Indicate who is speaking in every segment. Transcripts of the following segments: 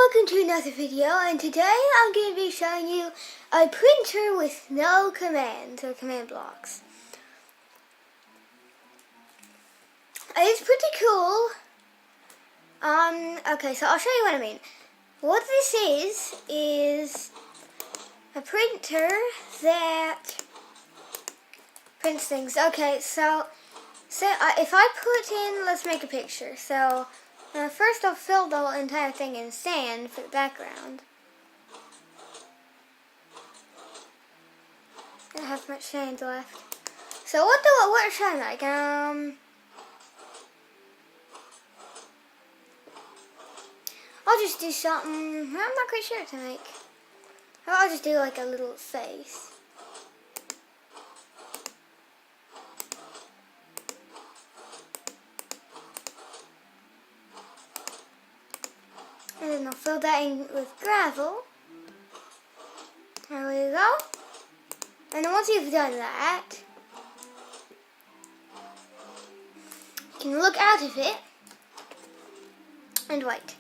Speaker 1: welcome to another video, and today I'm going to be showing you a printer with no commands or command blocks. It's pretty cool. Okay, so I'll show you what I mean. What this is a printer that prints things. Okay, so if I put in, let's make a picture. So first I'll fill the entire thing in sand for the background. I don't have much sand left. So what should I make? I'll just do something I'm not quite sure to make. I'll just do like a little face. And then I'll fill that in with gravel. There we go. And then once you've done that, you can look out of it and wait.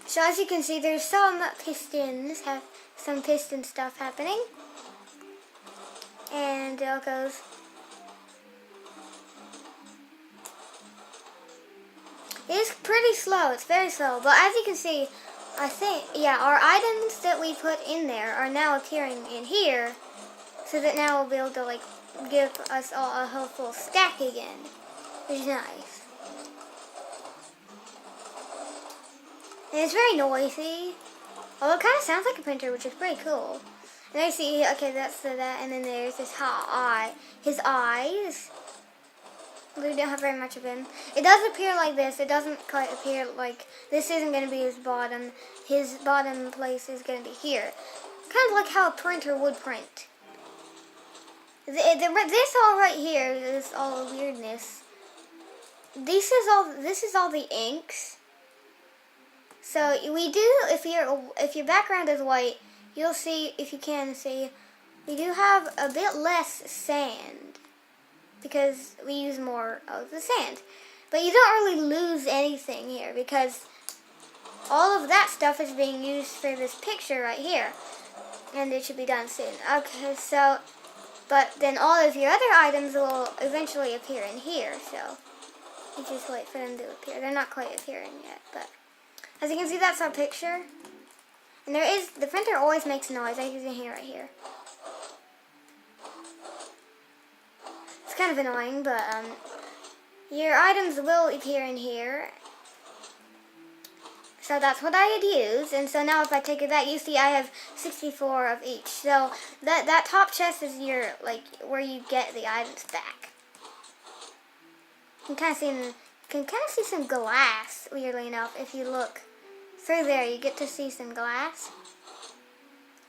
Speaker 1: So as you can see, there's some pistons, some piston stuff happening. And it all goes. It's pretty slow, it's very slow, but as you can see, I think, yeah, our items that we put in there are now appearing in here, so that now we'll be able to, like, give us all a whole full stack again, which is nice. And it's very noisy, although it kind of sounds like a printer, which is pretty cool. And I see, okay, that's that, and then there's this his eyes. We don't have very much of him. It does appear like this. It doesn't quite appear like this. Isn't going to be his bottom. His bottom place is going to be here. Kind of like how a printer would print. This all right here is all weirdness. This is all the inks. So we do, if your background is white, you'll see, if you can see, we do have a bit less sand, because we use more of the sand. But you don't really lose anything here, because all of that stuff is being used for this picture right here. And it should be done soon. Okay, so, but then all of your other items will eventually appear in here, so you just wait for them to appear. They're not quite appearing yet, but as you can see, that's our picture. And the printer always makes noise, as you can hear right here. It's kind of annoying, but your items will appear in here. So that's what I had used, and so now if I take that, you see I have 64 of each. So that top chest is your, like, where you get the items back. You can kind of see some glass, weirdly enough, if you look through there. You get to see some glass.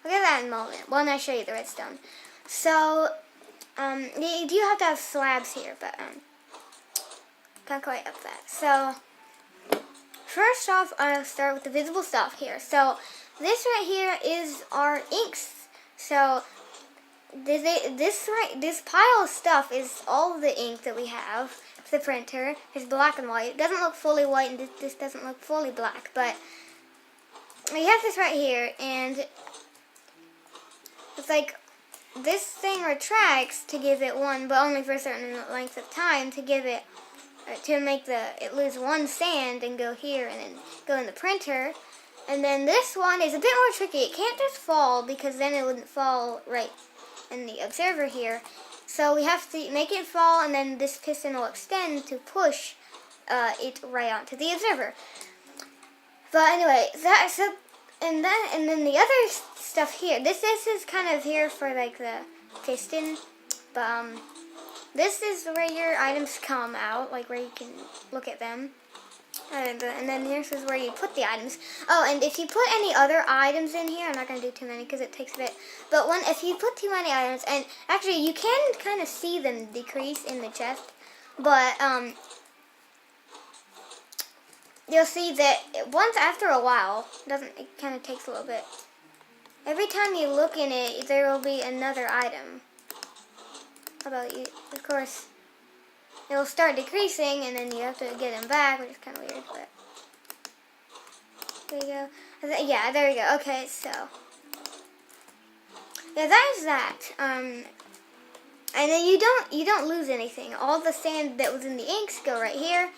Speaker 1: Look at that in a moment when I show you the redstone. So you do have to have slabs here, but can't quite up that. So first off, I'll start with the visible stuff here. So this right here is our inks. So this pile of stuff is all the ink that we have for the printer. It's black and white. It doesn't look fully white, and this doesn't look fully black, but we have this right here, and it's like this thing retracts to give it one, but only for a certain length of time, to give it, to make it lose one sand and go here and then go in the printer. And then this one is a bit more tricky. It can't just fall, because then it wouldn't fall right in the observer here. So we have to make it fall, and then this piston will extend to push it right onto the observer. But anyway, and then the other stuff here. This is kind of here for like the piston, but this is where your items come out, like where you can look at them. And then this is where you put the items. Oh, and if you put any other items in here, I'm not going to do too many because it takes a bit. But if you put too many items, and actually you can kind of see them decrease in the chest, but you'll see that once after a while, it kind of takes a little bit. Every time you look in it, there will be another item. How about you? Of course, it will start decreasing, and then you have to get them back, which is kind of weird, but There you go. Yeah, there we go. Okay, so yeah, that is that. And then you don't lose anything. All the sand that was in the inks go right here,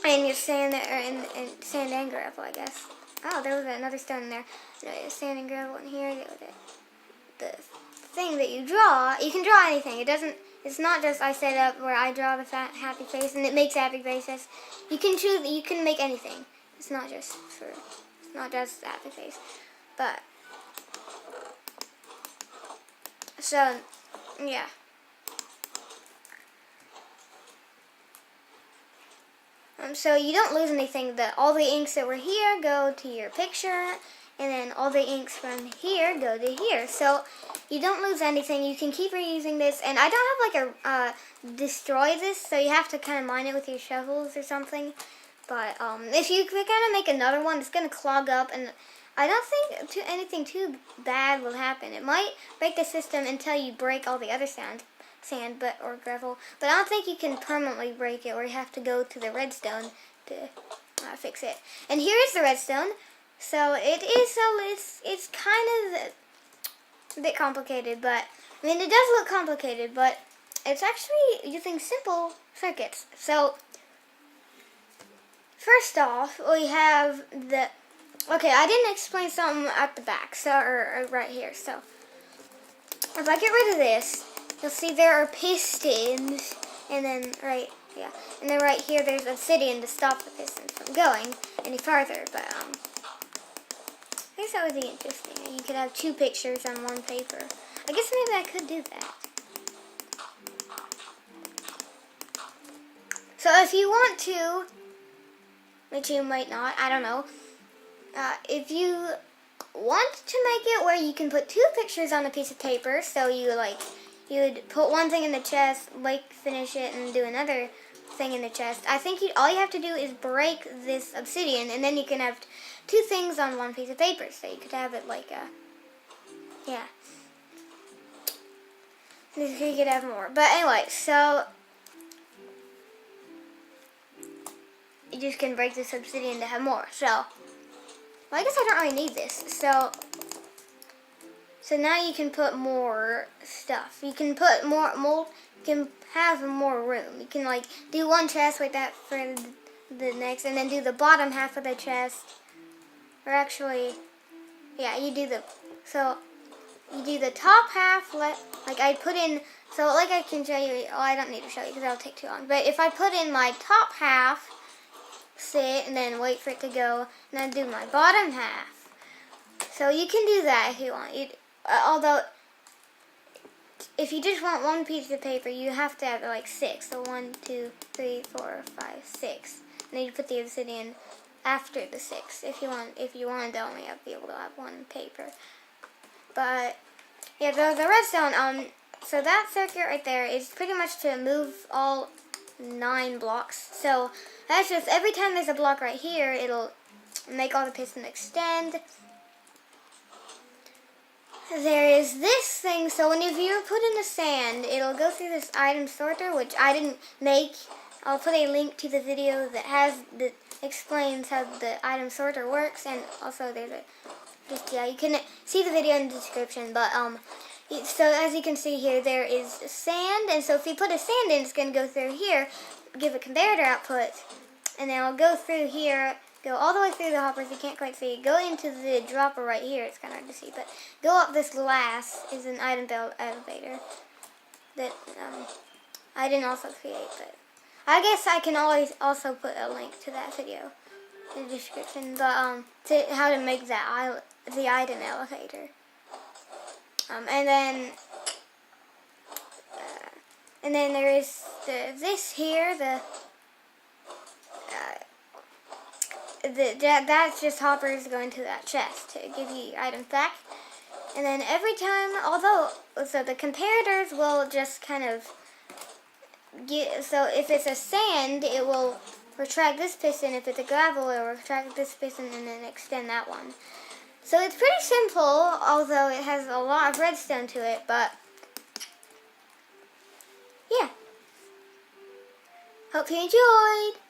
Speaker 1: and your sand and sand and gravel, I guess. Oh, there was another stone in there. No, sand and gravel in here. The thing that you draw, you can draw anything. It doesn't. It's not just I set up where I draw the happy face and it makes happy faces. You can choose. You can make anything. It's not just happy face, but so yeah. So you don't lose anything. All the inks that were here go to your picture, and then all the inks from here go to here. So you don't lose anything. You can keep reusing this, and I don't have like a destroy this, so you have to kind of mine it with your shovels or something. But if you kind of make another one, it's gonna clog up, and I don't think anything too bad will happen. It might break the system until you break all the other sand, or gravel. But I don't think you can permanently break it, or you have to go to the redstone to fix it. And here is the redstone. So it's kind of a bit complicated, but I mean it does look complicated, but it's actually using simple circuits. So first off, we have okay, I didn't explain something at the back, so or right here. So if I get rid of this, you'll see there are pistons, and then and then right here there's obsidian to stop the pistons from going any farther. But I guess that would be interesting. You could have two pictures on one paper. I guess maybe I could do that. So if you want to, which you might not, I don't know. If you want to make it where you can put two pictures on a piece of paper, so you would put one thing in the chest, finish it, and do another thing in the chest. I think all you have to do is break this obsidian, and then you can have two things on one piece of paper. So you could have it yeah. You could have more. But anyway, so you just can break this obsidian to have more. So, well, I guess I don't really need this. So now you can put more stuff. You can put more mold. You can have more room. You can do one chest with that for the next, and then do the bottom half of the chest. Or actually, yeah, you do the top half. I put in. So I can show you. Oh, I don't need to show you because that'll take too long. But if I put in my top half, sit, and then wait for it to go, and then do my bottom half. So you can do that if you want. Although, if you just want one piece of paper, you have to have 6. So 1, 2, 3, 4, 5, 6. And then you put the obsidian after the 6 if you wanted to only be able to have one paper. But yeah, the redstone. So that circuit right there is pretty much to move all 9 blocks. So that's just every time there's a block right here, it'll make all the pistons extend. There is this thing, so whenever you put in the sand, it'll go through this item sorter, which I didn't make. I'll put a link to the video that explains how the item sorter works, and also there's you can see the video in the description. But so as you can see here, there is sand, and so if you put a sand in, it's going to go through here, give a comparator output, and then it'll go through here. Go all the way through the hoppers, you can't quite see. Go into the dropper right here, it's kind of hard to see, but go up this glass is an item elevator that I didn't also create, but I guess I can always also put a link to that video in the description, but to how to make the item elevator. And then there is this here, that's just hoppers going to that chest to give you your items back. And then every time, so the comparators will just kind of so if it's a sand, it will retract this piston. If it's a gravel, it will retract this piston and then extend that one. So it's pretty simple, although it has a lot of redstone to it, but yeah. Hope you enjoyed!